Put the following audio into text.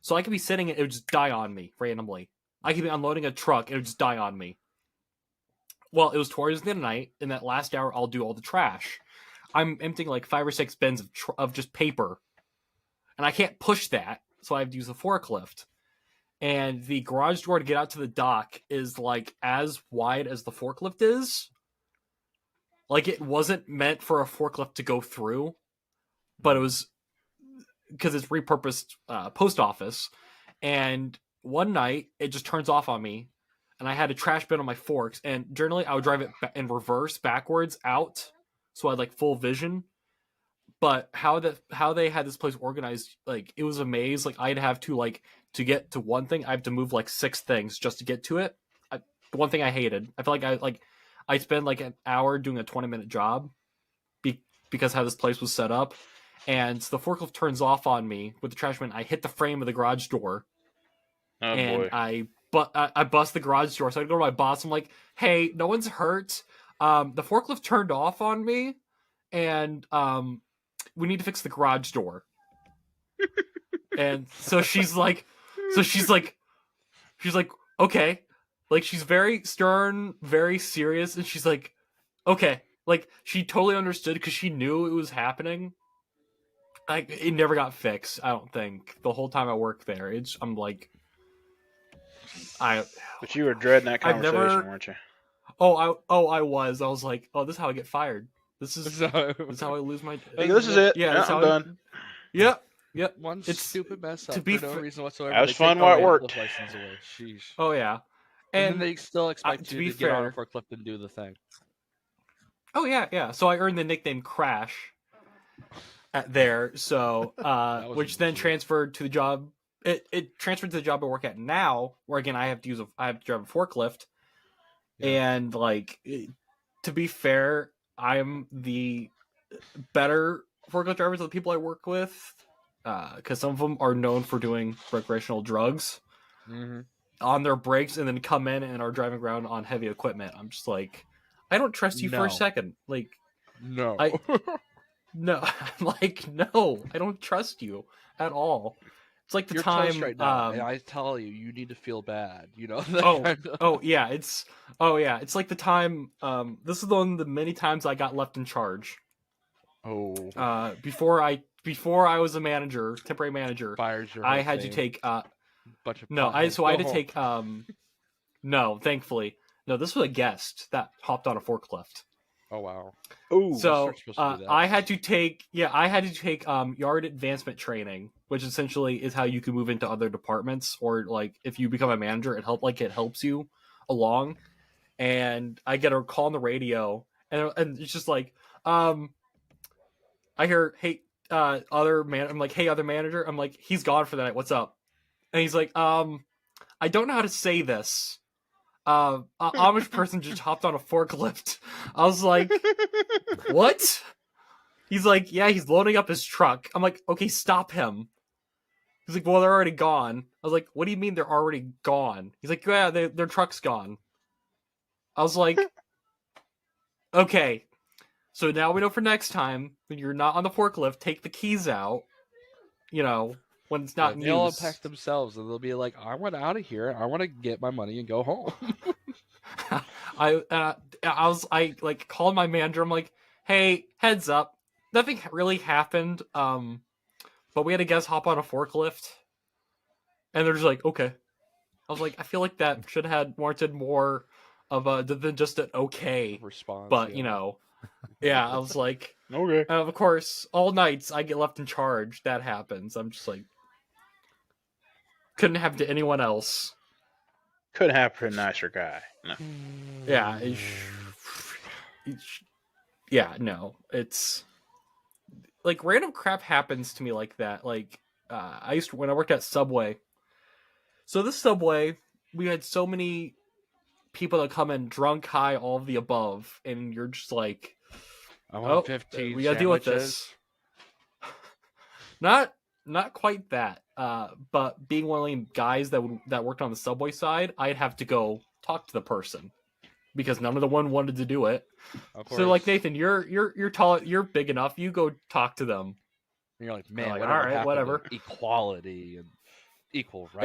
So I could be sitting and it would just die on me randomly. I could be unloading a truck and it would just die on me. Well, it was towards the end of the night. In that last hour, I'll do all the trash. I'm emptying like 5 or 6 bins of just paper. And I can't push that, so I have to use a forklift. And the garage door to get out to the dock is like as wide as the forklift is. Like it wasn't meant for a forklift to go through, but it was because it's repurposed post office. And one night it just turns off on me, and I had a trash bin on my forks. And generally I would drive it in reverse backwards out, so I had like full vision. But how they had this place organized, like it was a maze. Like I'd have to to get to one thing, I have to move like 6 things just to get to it. The one thing I hated, I feel like I spend like an hour doing a 20-minute job because how this place was set up. And the forklift turns off on me with the trash bin. I hit the frame of the garage door. Oh, and boy. I bust the garage door. So I go to my boss. I'm like, hey, no one's hurt. The forklift turned off on me, and we need to fix the garage door. And she's like, okay. Like, she's very stern, very serious, and she's like, okay. Like, she totally understood because she knew it was happening. Like, it never got fixed, I don't think. The whole time I worked there. I'm like... But you were dreading that conversation, weren't you? I was. I was like, oh, this is how I get fired. This is how I lose my... This is it. Yeah, I'm done. Yep. One stupid mess up to be for no reason whatsoever. That was fun while it worked. License away. Sheesh. Oh, yeah. And then they still expect to you be to get on a fair, forklift and do the thing. Oh, yeah. So I earned the nickname Crash there. So, which then transferred to the job. It transferred to the job I work at now, where again I have to drive a forklift. Yeah. And to be fair, I'm the better forklift drivers of the people I work with, because some of them are known for doing recreational drugs on their breaks, and then come in and are driving around on heavy equipment. I'm just like, I don't trust you for a second. Like, no, no, I'm like, no, I don't trust you at all. It's like the You're time right now. I tell you, you need to feel bad. You know. It's like the time. This is one of the many times I got left in charge. Oh. Before I was a manager, temporary manager, I had to take bunch of I had to take no, thankfully. No, this was a guest that hopped on a forklift. Oh wow. Oh, so I had to take yard advancement training, which essentially is how you can move into other departments, or like if you become a manager, it helps you along. And I get a call on the radio, and it's just like, I hear, hey, other manager. I'm like, he's gone for the night. What's up? And he's like, I don't know how to say this. Amish person just hopped on a forklift. I was like, what? He's like, yeah, he's loading up his truck. I'm like, okay, stop him. He's like, well, they're already gone. I was like, what do you mean they're already gone? He's like, yeah, their truck's gone. I was like, okay, so now we know for next time, when you're not on the forklift, take the keys out, when it's not in use. They'll unpack themselves, and they'll be like, I want out of here. I want to get my money and go home. I called my manager. I'm like, hey, heads up. Nothing really happened, but we had a guest hop on a forklift. And they're just like, okay. I was like, I feel like that should have warranted more of than just an okay response. But, yeah, I was like, okay. Of course, all nights I get left in charge. That happens. I'm just like, couldn't happen to anyone else. Couldn't happen to a nicer guy. No. Yeah. Yeah, no. It's like random crap happens to me like that. Like, when I worked at Subway. So this Subway, we had so many people that come in drunk, high, all of the above, and you're just like, I want 15 we gotta deal with this. Not quite that. But being one of the guys that worked on the Subway side, I'd have to go talk to the person because none of the one wanted to do it. So like, Nathan, you're tall, you're big enough. You go talk to them. And you're like, man, all right, whatever. Equality and equal, right?